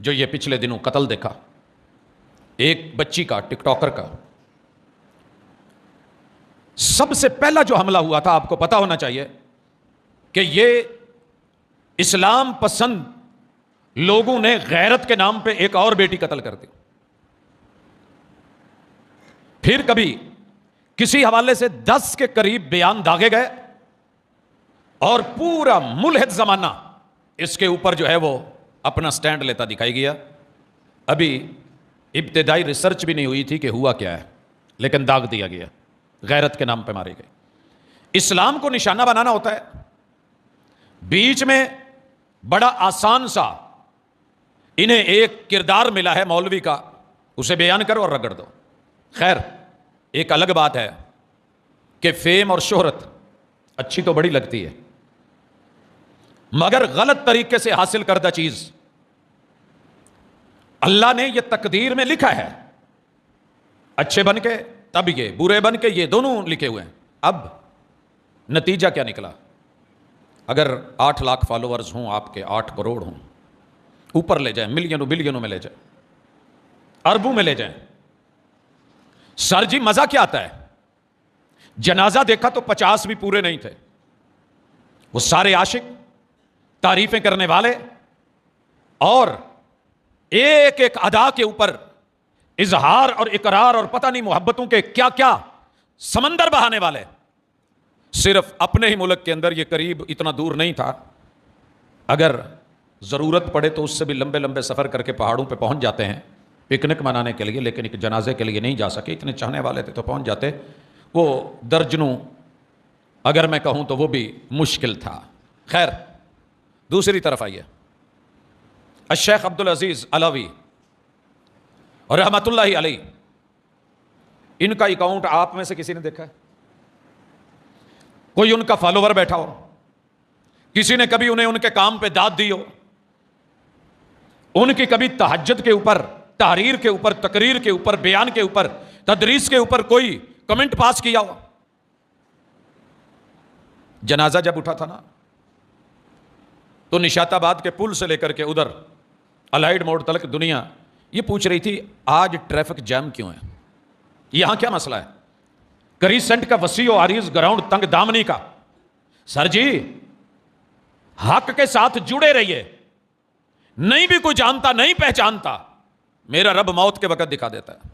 جو یہ پچھلے دنوں قتل دیکھا ایک بچی کا، ٹک ٹاکر کا، سب سے پہلا جو حملہ ہوا تھا، آپ کو پتا ہونا چاہیے کہ یہ اسلام پسند لوگوں نے غیرت کے نام پہ ایک اور بیٹی قتل کر دی. پھر کبھی کسی حوالے سے 10 کے قریب بیان داغے گئے اور پورا ملحد زمانہ اس کے اوپر جو ہے وہ اپنا سٹینڈ لیتا دکھائی گیا. ابھی ابتدائی ریسرچ بھی نہیں ہوئی تھی کہ ہوا کیا ہے، لیکن داغ دیا گیا، غیرت کے نام پہ مارے گئے. اسلام کو نشانہ بنانا ہوتا ہے، بیچ میں بڑا آسان سا انہیں ایک کردار ملا ہے مولوی کا، اسے بیان کرو اور رگڑ دو. خیر، ایک الگ بات ہے کہ فیم اور شہرت اچھی تو بڑی لگتی ہے، مگر غلط طریقے سے حاصل کردہ چیز اللہ نے یہ تقدیر میں لکھا ہے. اچھے بن کے تب یہ، برے بن کے یہ، دونوں لکھے ہوئے ہیں. اب نتیجہ کیا نکلا؟ اگر 8 لاکھ فالوورز ہوں آپ کے، 8 کروڑ ہوں، اوپر لے جائیں، ملینوں بلینوں میں لے جائیں، اربوں میں لے جائیں، سر جی مزہ کیا آتا ہے؟ جنازہ دیکھا تو 50 بھی پورے نہیں تھے، وہ سارے عاشق، تعریفیں کرنے والے، اور ایک ایک ادا کے اوپر اظہار اور اقرار اور پتہ نہیں محبتوں کے کیا کیا سمندر بہانے والے. صرف اپنے ہی ملک کے اندر یہ قریب اتنا دور نہیں تھا، اگر ضرورت پڑے تو اس سے بھی لمبے لمبے سفر کر کے پہاڑوں پہ پہنچ جاتے ہیں پکنک منانے کے لیے، لیکن ایک جنازے کے لیے نہیں جا سکے. اتنے چاہنے والے تھے تو پہنچ جاتے. وہ درجنوں اگر میں کہوں تو وہ بھی مشکل تھا. خیر، دوسری طرف آئیے، الشیخ عبدالعزیز علاوی رحمت اللہ علیہ، ان کا اکاؤنٹ آپ میں سے کسی نے دیکھا ہے؟ کوئی ان کا فالوور بیٹھا ہو؟ کسی نے کبھی انہیں ان کے کام پہ داد دی ہو؟ ان کی کبھی تہجد کے اوپر، تحریر کے اوپر، تقریر کے اوپر، بیان کے اوپر، تدریس کے اوپر کوئی کمنٹ پاس کیا ہو؟ جنازہ جب اٹھا تھا نا تو نشات آباد کے پل سے لے کر کے ادھر الائیڈ موڑ تلک دنیا یہ پوچھ رہی تھی آج ٹریفک جام کیوں ہے، یہاں کیا مسئلہ ہے؟ کریسنٹ کا وسیع و عریض گراؤنڈ تنگ دامنی کا. سر جی حق کے ساتھ جڑے رہیے، نہیں بھی کوئی جانتا نہیں پہچانتا، میرا رب موت کے وقت دکھا دیتا ہے.